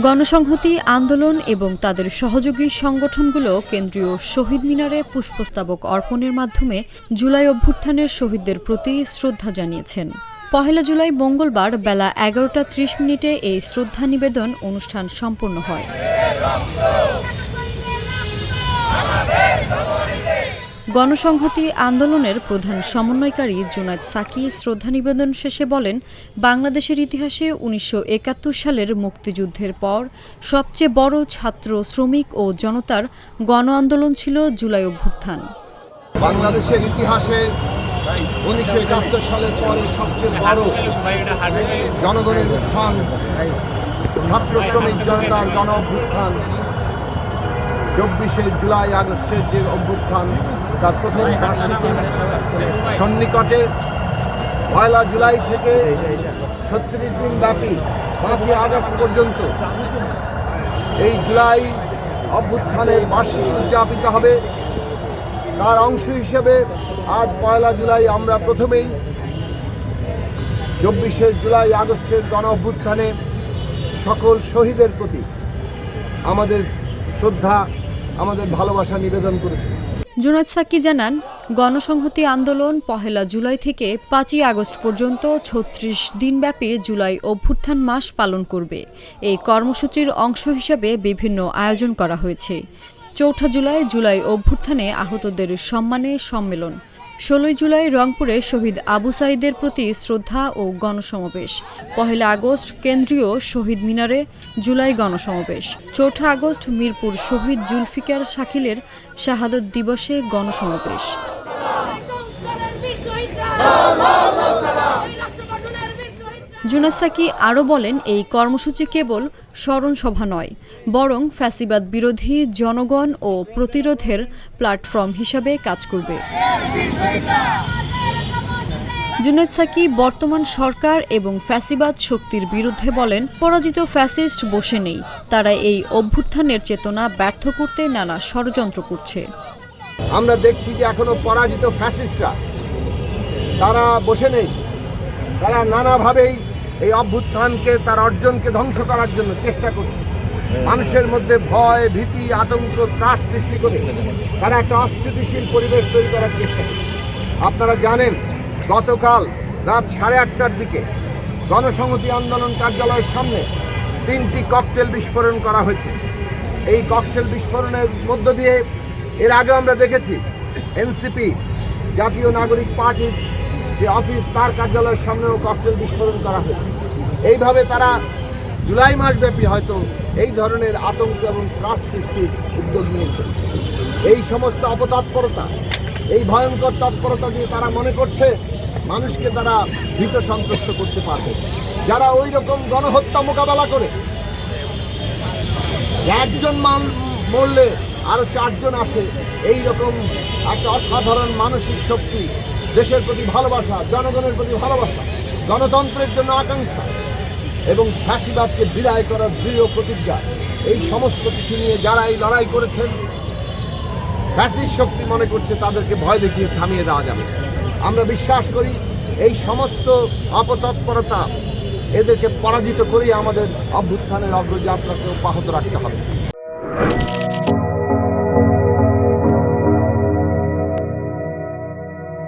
গণসংহতি আন্দোলন এবং তাদের সহযোগী সংগঠনগুলো কেন্দ্রীয় শহীদ মিনারে পুষ্পস্তবক অর্পণের মাধ্যমে জুলাই অভ্যুত্থানের শহীদদের প্রতি শ্রদ্ধা জানিয়েছেন। ১ জুলাই মঙ্গলবার বেলা ১১টা ৩০ এই শ্রদ্ধা নিবেদন অনুষ্ঠান সম্পন্ন হয়। গণসংহতি আন্দোলনের প্রধান সমন্বয়কারী জুনায়েদ সাকি শ্রদ্ধা নিবেদন শেষে বলেন, বাংলাদেশের ইতিহাসে ১৯৭১ সালের মুক্তিযুদ্ধের পর সবচেয়ে বড় ছাত্র, শ্রমিক ও জনতার গণ আন্দোলন ছিল জুলাই অভ্যুত্থান। বাংলাদেশের ইতিহাসে ১৯৭১ সালের পরে সবচেয়ে বড় জনগণের উত্থান, ছাত্র শ্রমিক জনতার গণ অভ্যুত্থান, ২৪শে জুলাই আগস্টের যে অভ্যুত্থান তার প্রথম বার্ষিকী সন্নিকটে ১ জুলাই থেকে ৩৬ দিন ব্যাপী ৫ই আগস্ট পর্যন্ত এই জুলাই অভ্যুত্থানের বার্ষিকী উদযাপিত হবে। তার অংশ হিসেবে আজ ১ জুলাই আমরা প্রথমেই ২৪শে জুলাই আগস্টের গণ অভ্যুত্থানে সকল শহীদের প্রতি আমাদের শ্রদ্ধা, আমাদের ভালোবাসা নিবেদন করেছি। জুনায়েদ সাকি জানান, গণসংহতি আন্দোলন ১ জুলাই থেকে ৫ই আগস্ট পর্যন্ত ৩৬ দিনব্যাপী জুলাই অভ্যুত্থান মাস পালন করবে। এই কর্মসূচির অংশ হিসেবে বিভিন্ন আয়োজন করা হয়েছে। ৪ জুলাই জুলাই অভ্যুত্থানে আহতদের সম্মানে সম্মেলন, ১৬ জুলাই রংপুরে শহীদ আবু সাঈদের প্রতি শ্রদ্ধা ও গণসমাবেশ, ১ আগস্ট কেন্দ্রীয় শহীদ মিনারে জুলাই গণসমাবেশ, ৪ আগস্ট মিরপুর শহীদ জুলফিকার শাকিলের শাহাদত দিবসে গণসমাবেশ। জুনায়েদ সাকি আরও বলেন, এই কর্মসূচি কেবল স্মরণ সভা নয়, বরং ফ্যাসিবাদ বিরোধী জনগণ ও প্রতিরোধের প্ল্যাটফর্ম হিসাবে কাজ করবে। জুনায়েদ সাকি বর্তমান সরকার এবং ফ্যাসিবাদ শক্তির বিরুদ্ধে বলেন, পরাজিত ফ্যাসিস্ট বসে নেই, তারা এই অভ্যুত্থানের চেতনা ব্যর্থ করতে নানা ষড়যন্ত্র করছে। আমরা দেখছি যে এখনো পরাজিত ফ্যাসিস্টরা তারা বসে নেই, তারা নানাভাবেই এই অভ্যুত্থানকে, তার অর্জনকে ধ্বংস করার জন্য চেষ্টা করছে। মানুষের মধ্যে ভয়, ভীতি, আতঙ্ক, ত্রাস সৃষ্টি করে তারা একটা অস্থিতিশীল পরিবেশ তৈরি করার চেষ্টা করছে। আপনারা জানেন, গতকাল রাত 8:30টার দিকে গণসংহতি আন্দোলন কার্যালয়ের সামনে 3টি ককটেল বিস্ফোরণ করা হয়েছে। এই ককটেল বিস্ফোরণের মধ্য দিয়ে এর আগে আমরা দেখেছি এনসিপি, জাতীয় নাগরিক পার্টির যে অফিস, তার কার্যালয়ের সামনেও ককটেল বিস্ফোরণ করা হয়েছে। এইভাবে তারা জুলাই মাসব্যাপী হয়তো এই ধরনের আতঙ্ক এবং ত্রাস সৃষ্টির উদ্যোগ নিয়েছে। এই সমস্ত অপতৎপরতা, এই ভয়ঙ্কর তৎপরতা দিয়ে তারা মনে করছে মানুষকে তারা ভীত সন্ত্রস্ত করতে পারবে। যারা ওই রকম গণহত্যা মোকাবেলা করে একজন মরলে আরও 4 জন আসে, এই রকম একটা অসাধারণ মানসিক শক্তি, দেশের প্রতি ভালোবাসা, জনগণের প্রতি ভালোবাসা, গণতন্ত্রের জন্য আকাঙ্ক্ষা এবং ফ্যাসিবাদকে বিদায় করার দৃঢ় প্রতিজ্ঞা, এই সমস্ত কিছু নিয়ে যারা এই লড়াই করেছেন, ফ্যাসিস্ট শক্তি মনে করছে তাদেরকে ভয় দেখিয়ে থামিয়ে দেওয়া যাবে। আমরা বিশ্বাস করি এই সমস্ত অপতৎপরতা, এদেরকে পরাজিত করেই আমাদের অভ্যুত্থানের অগ্রযাত্রাকে অব্যাহত রাখতে হবে।